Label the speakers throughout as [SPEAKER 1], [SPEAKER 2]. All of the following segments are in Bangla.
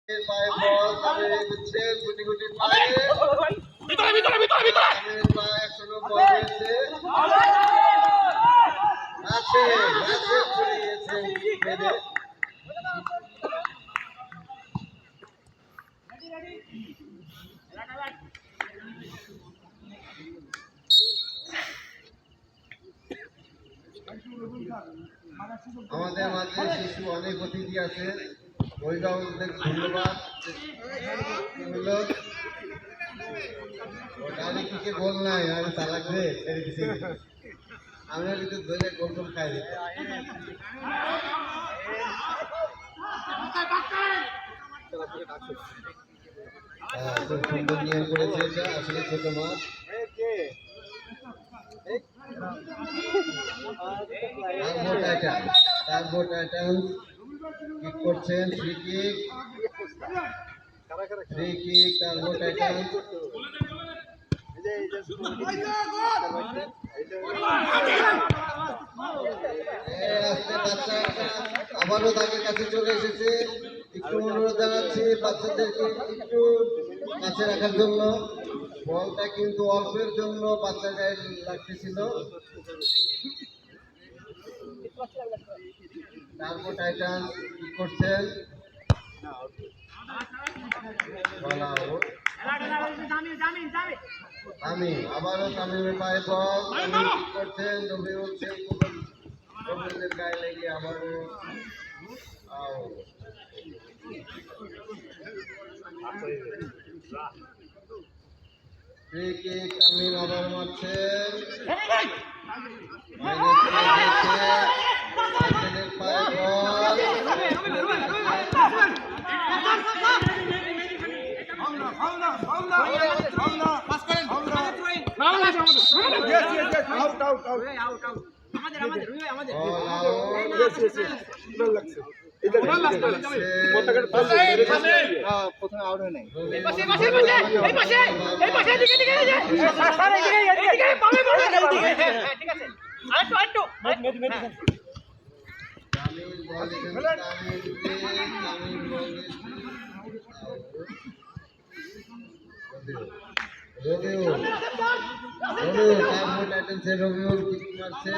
[SPEAKER 1] পায়ে বল তবে দিচ্ছে গুটি গুটি পায়ে
[SPEAKER 2] ভিতরে ভিতরে ভিতরে ভিতরে
[SPEAKER 1] পায়ে এখনো বল রয়েছে আছে আছে চলে গেছে মেরে আমাদের মাঝে শিশু অনেক অতিথি আছে অভিভাবকদের ধন্যবাদ কি গোল নাই আমি চালাক রে আমিও কিন্তু ধরে গোল গোল খাই খুব সুন্দর নিয়ম করেছে এটা আসলে ছোট মাছ কিক করছেন ফ্রি কিক টার্বো টাইটান আবারও তাদের কাছে চলে এসেছে একটু অনুরোধ জানাচ্ছি বাচ্চাদেরকে একটু কাছে রাখার জন্য বলটা কিন্তু অল্পের জন্য বাচ্চা গায়ে লাগতেছিল টার্বো টাইটান কি করছেন আমি আবারও তামিমের পায়ে বল কি করছেন রবিউল সেই রবিউলের গায়ে লেগে আবারও তামিম আবার মারছেন প্রথমে আউট হয় নাই রবিউল কিক মারছে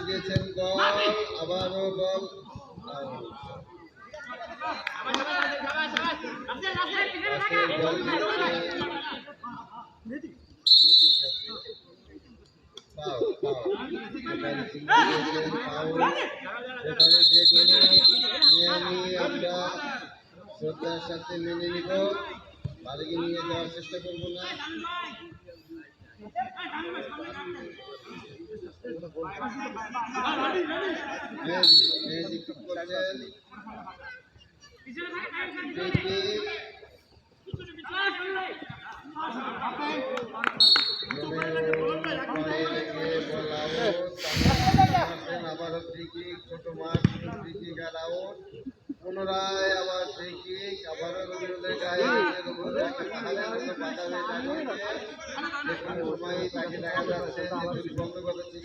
[SPEAKER 1] দিয়েছেন গোল আবারও গোল আমরা শ্রদ্ধার সাথে মেনে নিব বাড়িকে নিয়ে যাওয়ার চেষ্টা করবো না আবারও ছোট মাঠ পুনরায় আবার আবারও রবিউলের গায়ে তাকে দেখা যাচ্ছে বন্ধ করেছে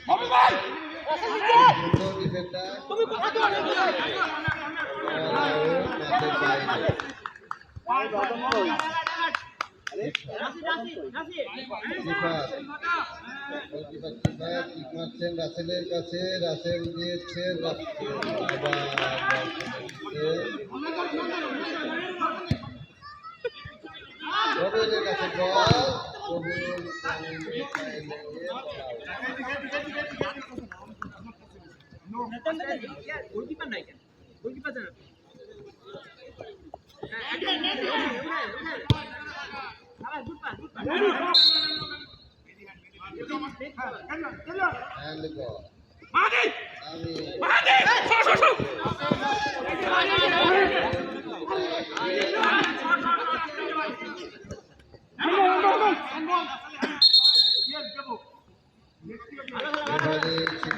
[SPEAKER 1] রাসেলের কাছে রাসেল দিয়েছে রবিউলের কাছে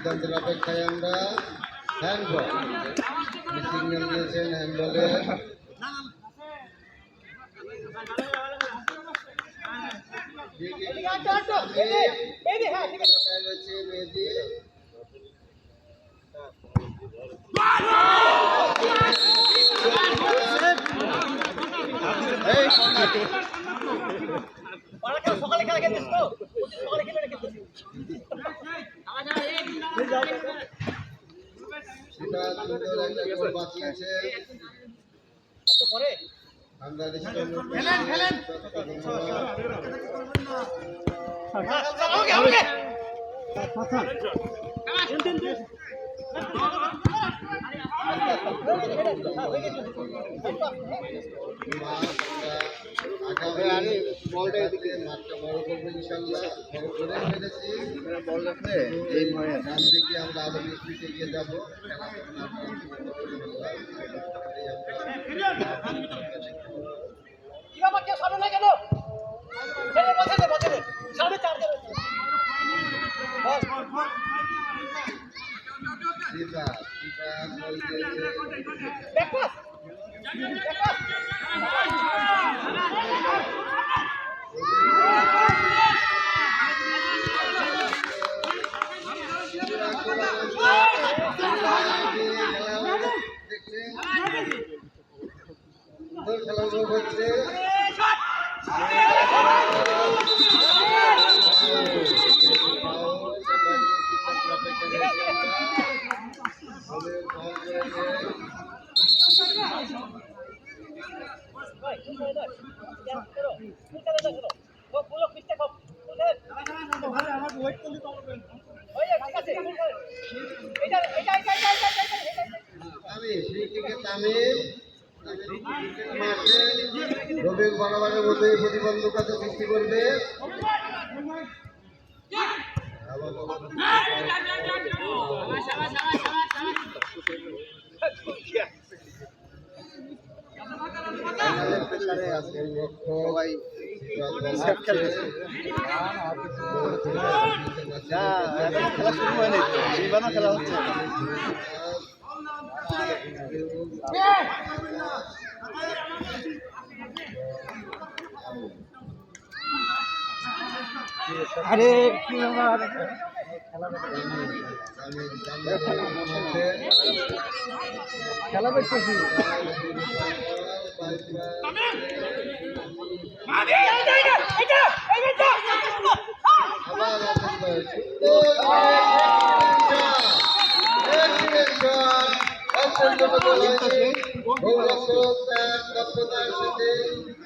[SPEAKER 1] সিদ্ধান্তের অপেক্ষায় আমরা। হ্যান্ডবল সিগন্যাল দিয়েছেন হ্যান্ডবলে। রয়েছে মেহেদী।
[SPEAKER 2] সকালে খেলা খেলতেছ তো সকালে খেলে খেলতেছ
[SPEAKER 1] সেটা সুন্দর একটা গোল বাঁচিয়েছে
[SPEAKER 2] পরে
[SPEAKER 1] বাংলাদেশ মাঠটা বড় করবো ইনশাল্লাহ। বড় করে ফেলেছি এই ভয়ে ডান দিকে আমরা আরো বেশি এগিয়ে যাবো।
[SPEAKER 2] সামনে না কেন সামনে চার
[SPEAKER 1] দিদা গোল দিয়েছে। খেলা হচ্ছে রবির বরাবরের মধ্যে প্রতিবন্ধকতা সৃষ্টি করবে। খেলা হচ্ছে
[SPEAKER 3] আরে কি ব্যাপার খেলা দেখতেছি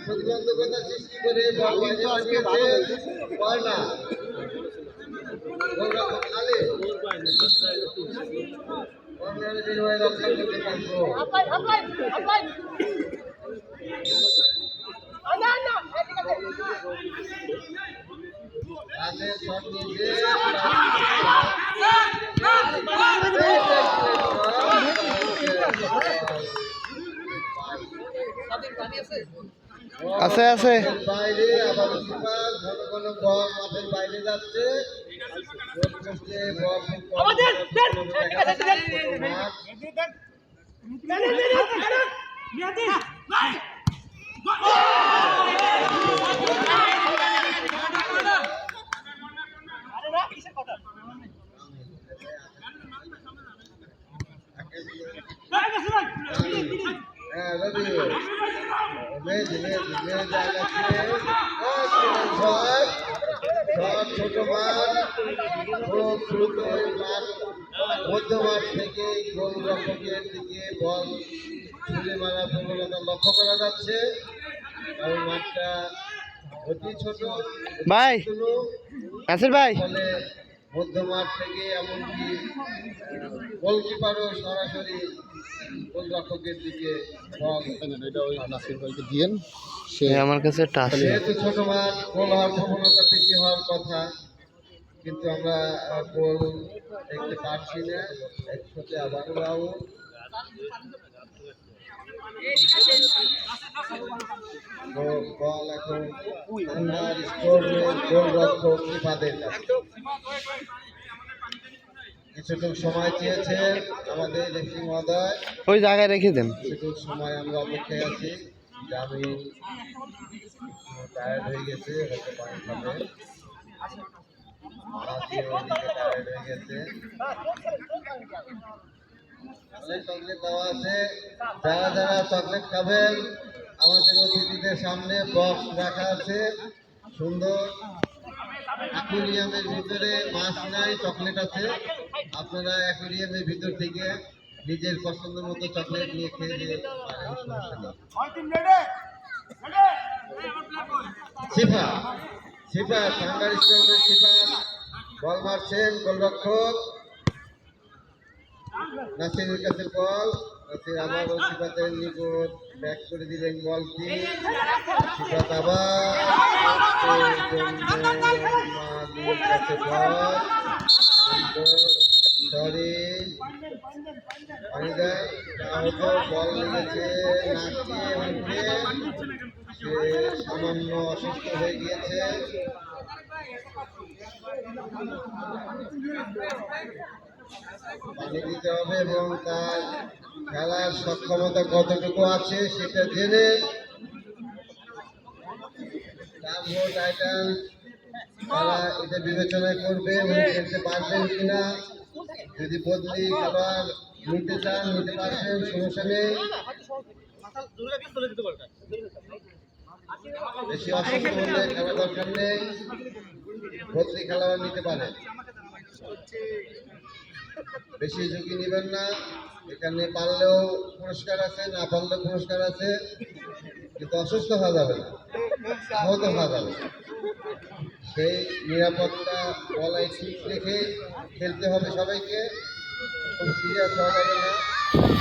[SPEAKER 1] প্রতিবন্ধকতা সৃষ্টি করে
[SPEAKER 3] আছে আছে
[SPEAKER 1] বাইরে আবার ঘন ঘন বল মাঠের বাইরে যাচ্ছে। ছোট মাঠ খুব দ্রুত মধ্য মাঠ থেকে গোলরক্ষকের দিকে বল ছুড়ে মারার প্রবণতা লক্ষ্য করা যাচ্ছে। কারণ মাঠটা অতি ছোট
[SPEAKER 3] ভাই নাসির ভাই
[SPEAKER 1] ফলে মধ্য মাঠ থেকে এমনকি গোলকিপারও সরাসরি গোলরক্ষকের দিকে বল
[SPEAKER 3] নাসির ভাইকে দিয়েন সে আমার কাছে একটা আছে
[SPEAKER 1] যেহেতু ছোট মাঠ গোল হওয়ার প্রবণতা বেশি হওয়ার কথা, কিন্তু আমরা গোল দেখতে পাচ্ছি না। একসাথে আবার আউট। বল এখন গোলরক্ষক কিপারের কাছে। কিছুটুকু সময় চেয়েছেন আমাদের রেফারি মহোদয়।
[SPEAKER 3] ওই জায়গায় রেখে দেন।
[SPEAKER 1] কিছুটুকু সময় আমরা অপেক্ষায় আছি। আমি টায়ার্ড হয়ে গেছে, হয়তো পানি খাবে। টায়ার্ড হয়ে গেছে। অনেক চকলেট দেওয়া আছে। যারা যারা চকলেট খাবেন আমাদের অতিথিদের সামনে বক্স রাখা আছে সুন্দর। অ্যাকুয়ারিয়ামের ভিতরে মাছ নাই, চকলেট আছে। আপনারা অ্যাকুয়ারিয়ামের ভিতর থেকে নিজের পছন্দ মতো চকলেট নিয়ে খেয়ে যেতে পারেন, সমস্যা নেই। সিফা সিফা ঠান্ডার স্ট্রবের সিফা বল মারছেন গোলরক্ষক নাসিরের কাছে বল। নাসির আবার সিফাতের নিকট ব্যাক করে দিলেন বলটি। সিফাত আবার কাছে বল। সরি বল লেগেছে নাকে, সে সামান্য অসুস্থ হয়ে গিয়েছে। পানি দিতে হবে এবং তার খেলার সক্ষমতা কতটুকু আছে সেটা জেনে তারা এটা বিবেচনা করবে উনি খেলতে পারবেন কিনা। যদি বদলি খেলোয়াড় নিতে চান নিতে পারবেন, সমস্যা নেই। বেশি অসুস্থ হলে খেলা দরকার নেই, বদলি খেলোয়াড় নিতে পারেন। বেশি ঝুঁকি নেবেন না। এখানে পারলেও পুরস্কার আছে, না পারলেও পুরস্কার আছে, কিন্তু অসুস্থ হওয়া যাবে না, আহত হওয়া যাবে না। সেই নিরাপত্তা বলাই ঠিক রেখে খেলতে হবে সবাইকে। খুব সিরিয়াস হওয়া যাবে না,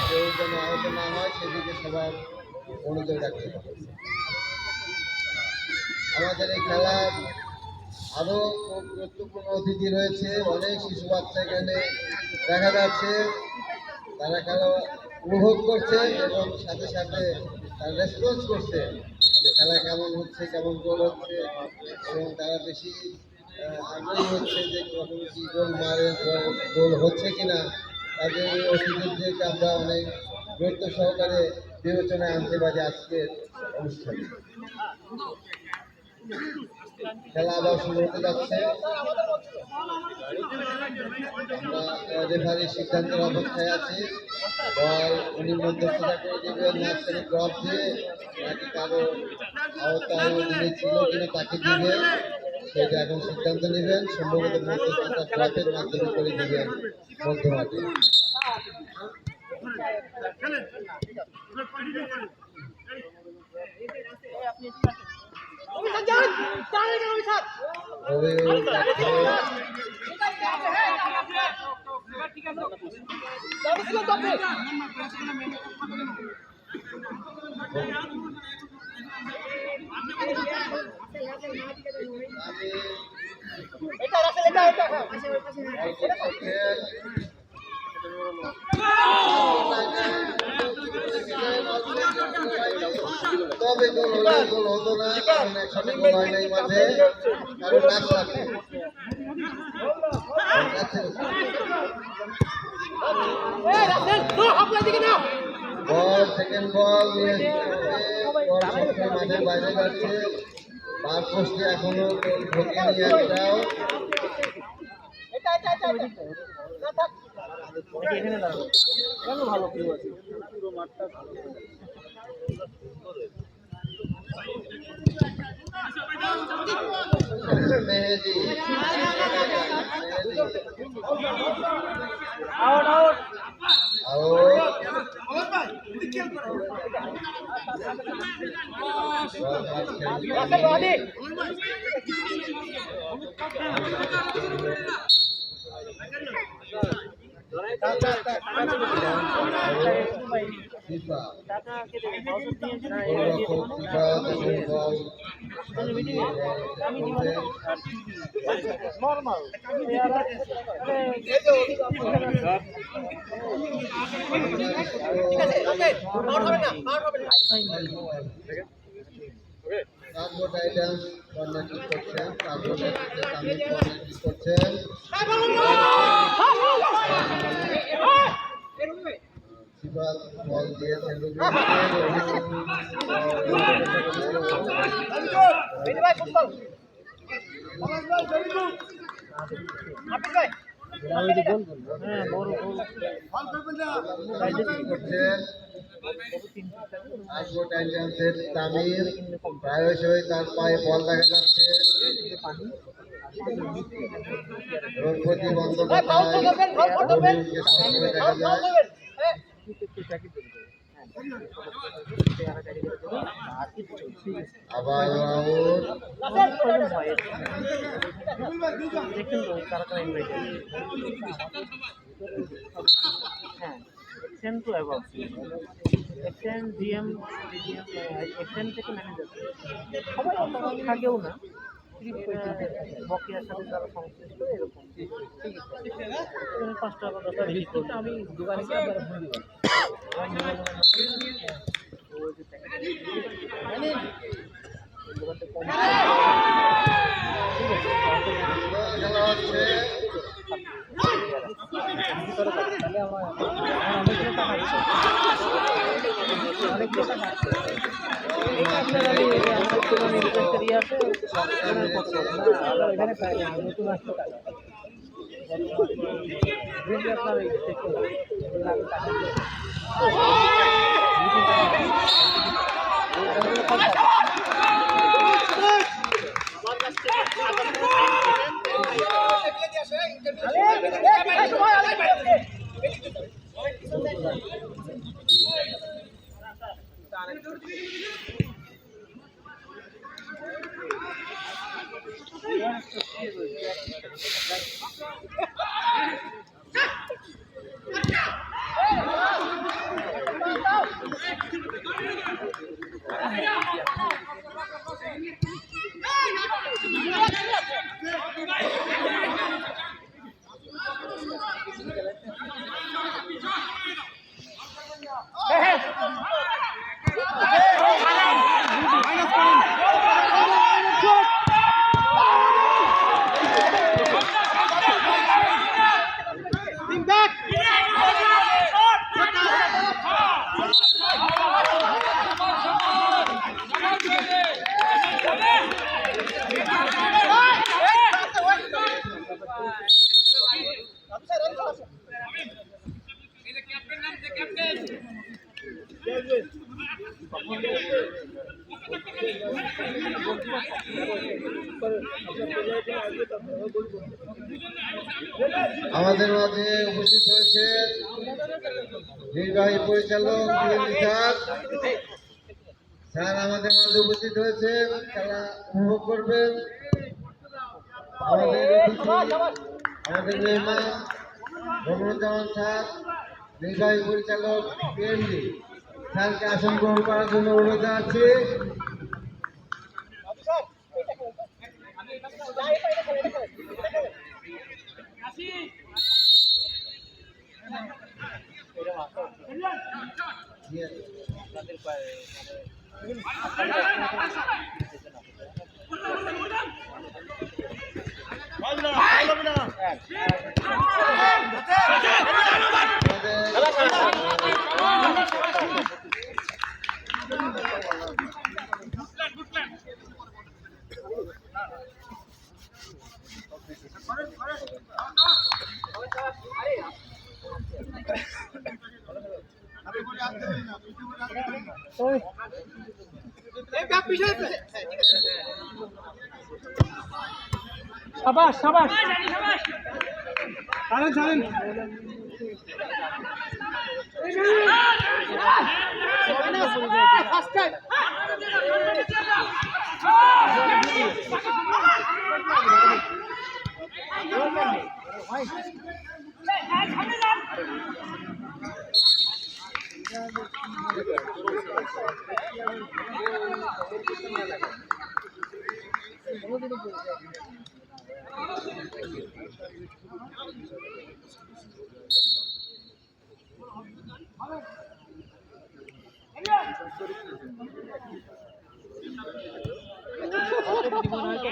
[SPEAKER 1] কেউ যেন আহত না হয় সেদিকে সবার মনোযোগ রাখতে হবে। আমাদের এই খেলার আরও খুব গুরুত্বপূর্ণ অতিথি রয়েছে, অনেক শিশু বাচ্চা এখানে দেখা যাচ্ছে। তারা খেলা উপভোগ করছে এবং সাথে সাথে তারা রেসপন্স করছে যে খেলা কেমন হচ্ছে, কেমন গোল হচ্ছে, এবং তারা বেশি আগ্রহী হচ্ছে যে কখন কি গোল মারে, গোল হচ্ছে কিনা। তাদের এই অতিথিদেরকে আমরা অনেক গুরুত্ব সহকারে বিবেচনায় আনতে পারি আজকের অনুষ্ঠানে। খেলা আবার শুরু হতে যাচ্ছে। আমরা রেফারির সিদ্ধান্তের অপেক্ষায় আছি। বল উনি মধ্যস্থতা করে দেবেন, মাঝখানে ড্রপ দিয়ে নাকি কারো আওতায় অধীনে ছিল কিনা তাকে দিবেন, সেটা এখন সিদ্ধান্ত নেবেন। সম্ভবত মধ্যস্থতা ড্রপের মাধ্যমে করে দিবেন মধ্যমাঠে। তবে গোল হলে গোল হতো না, কারণ একসাথে গোল হয় নাই মাঠে, কারণ নাচ লাগবে। বল সেকেন্ড বল নিয়ে মাঠের বাইরে যাচ্ছে। বার পোস্টে এখনো গোল ঢোকেনি একটাও। মেহেদি আউট আউট করছেন বল দিয়েছেন
[SPEAKER 2] বেনি ভাই ফুটবল আপনি ভাই
[SPEAKER 1] তামির প্রায়শই তার পায়ে বল দেখা যাচ্ছে রঘুপতি বন্দ্যোপাধ্যায় রবিউলকে সবসময় দেখা যায় আবার out
[SPEAKER 4] extend two অ্যাভাব extend GM extend থেকে ম্যানেজার সবাই থাকেও না বকেয়ার সাথে যারা সংশ্লিষ্ট এরকম ঠিক আছে 5 টাকা 10 টাকা বেশি করতে আমি দোকানে গিয়ে আপনারা ভুল দিবেন দোকানটা কম
[SPEAKER 1] খেলা হচ্ছে
[SPEAKER 4] তাহলে আমরা
[SPEAKER 1] আমাদের মাঝে উপস্থিত হয়েছে নির্বাহী পরিচালক স্যার স্যার আমাদের মাঝে উপস্থিত হয়েছে খেলা উপভোগ করবেন আমাদের আমাদের মেহমান রঘুনাথ স্যার নির্বাহী পরিচালক পিএমডি স্যারকে আসন গ্রহণ করার জন্য অনুরোধ জানাচ্ছি
[SPEAKER 4] সাবাস সাবাস ছাড়েন ছাড়েন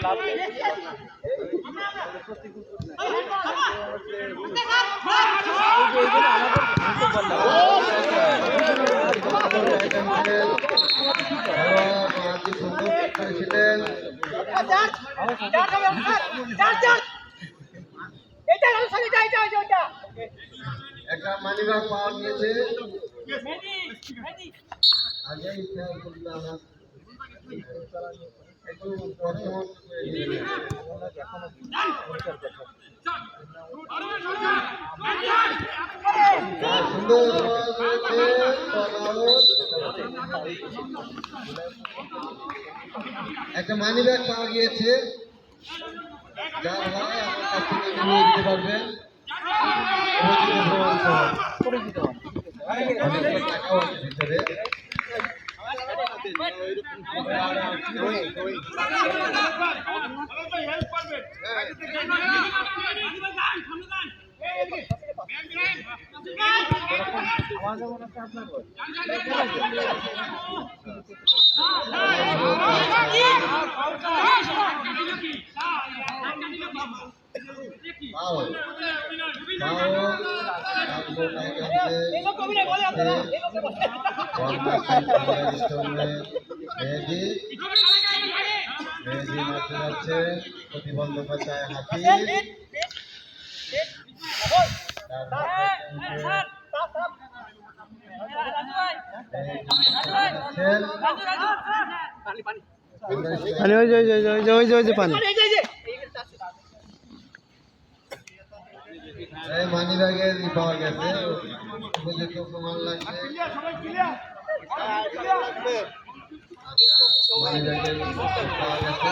[SPEAKER 4] লাভ
[SPEAKER 1] একটা মানিব্যাগ পাওয়া গিয়েছে। আগেই খেয়াল করলে আমার একটু প্রথম সুন্দর একটা মানি ব্যাগ পাওয়া গিয়েছে, যার হয় আমার কাছ থেকে নিয়ে দিতে পারবেন। অনেক টাকাও আছে ভিতরে। প্রতিবন্ধকতায় হাতি
[SPEAKER 3] পানি
[SPEAKER 1] মানি ব্যাগের পাওয়া গেছে, উপযুক্ত প্রমাণ লাগছে। মানি ব্যাগের পাওয়া গেছে।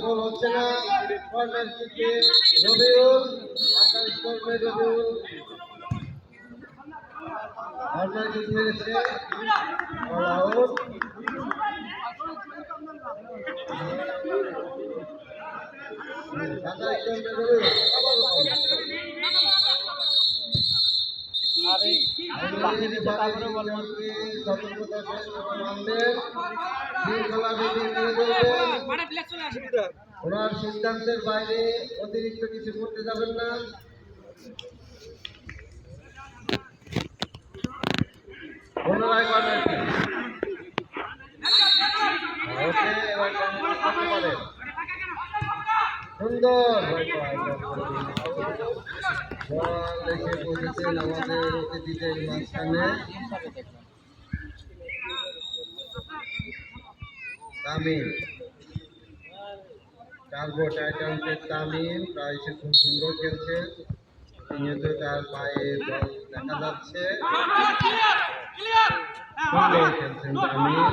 [SPEAKER 1] গোল হচ্ছে না, কর্নার থেকে Rabiul, 28 corner Rabiul corner kick মেরেছে, অল আউট। ওনার সিদ্ধান্তের বাইরে অতিরিক্ত কিছু করতে যাবেন না। পুনরায় কর্নার কিক। ওকে, এবার কর্নার করতে পারেন। সুন্দর বল এসে পৌঁছেছেন আমাদের অতিথিদের মাঝখানে। তামিম, টার্বো টাইটান্সের তামিম প্রায় সে খুব সুন্দর খেলছে, কিন্তু তার পায়ে বল দেখা যাচ্ছে। সুন্দর খেলছেন তামিম।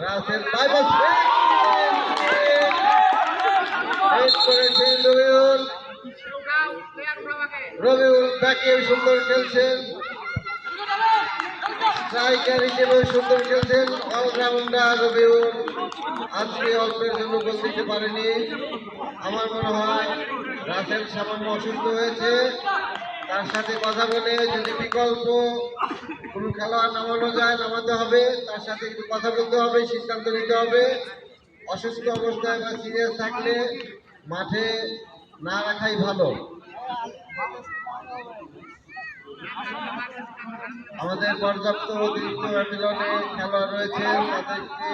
[SPEAKER 1] রাসেল পায়ে বল করেছেন রবিউল। রবিউল ব্যাকে সুন্দর খেলছেন, স্ট্রাইকার হিসেবেও সুন্দর খেলছেন, অলরাউন্ডার রবিউল। আজকে অল্পের জন্য গোল দিতে পারেনি। আমার মনে হয় রাসেল সামান্য অসুস্থ হয়েছে, তার সাথে কথা বলে যদি বিকল্প কোনো খেলোয়াড় নামানো যায় নামাতে হবে, তার সাথে একটু কথা বলতে হবে, সিদ্ধান্ত নিতে হবে। অসুস্থ অবস্থায় বা সিরিয়াস থাকলে মাঠে না রাখাই ভালো। আমাদের পর্যাপ্ত অতিরিক্ত ব্যাটালিয়নে খেলোয়াড় রয়েছে, তাদেরকে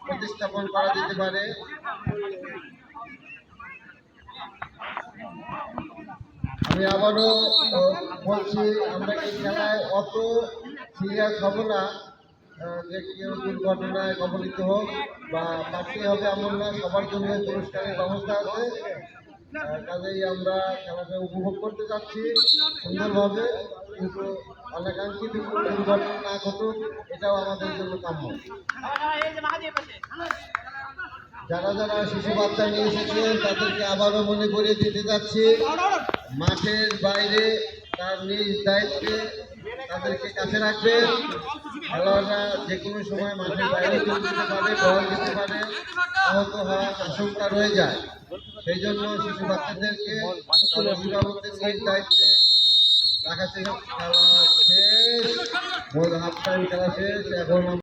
[SPEAKER 1] প্রতিস্থাপন করা যেতে পারে। আমি আবারও বলছি, আমরা এই খেলায় অত সিরিয়াস হব না যে কেউ দুর্ঘটনায় কবলিত হোক বা পারতে হবে এমন না। সবার জন্য পুরস্কারের ব্যবস্থা আছে, কাজেই আমরা খেলাটা উপভোগ করতে যাচ্ছি সুন্দরভাবে, কিন্তু অনেকাংশিত দুর্ঘটনা না ঘটুক এটাও আমাদের জন্য কাম্য। যারা যারা শিশু বাচ্চা নিয়ে এসেছেন তাদেরকে আবারও মনে করিয়ে দিতে যাচ্ছি, মাঠের বাইরে তার নিজ দায়িত্বে তাদেরকে কাছে রাখবেন। খেলোয়াড়রা যে কোনো সময় মাঠের বাইরে চলে যেতে পারে, বল দিতে পারে, আহত হওয়ার আশঙ্কা রয়ে যায়। সেই জন্য শিশু বাচ্চাদেরকে তাদের অভিভাবকদের নিজ দায়িত্বে রাখা ছিল। খেলা শেষ, হাফ টাইম খেলা শেষ। এখন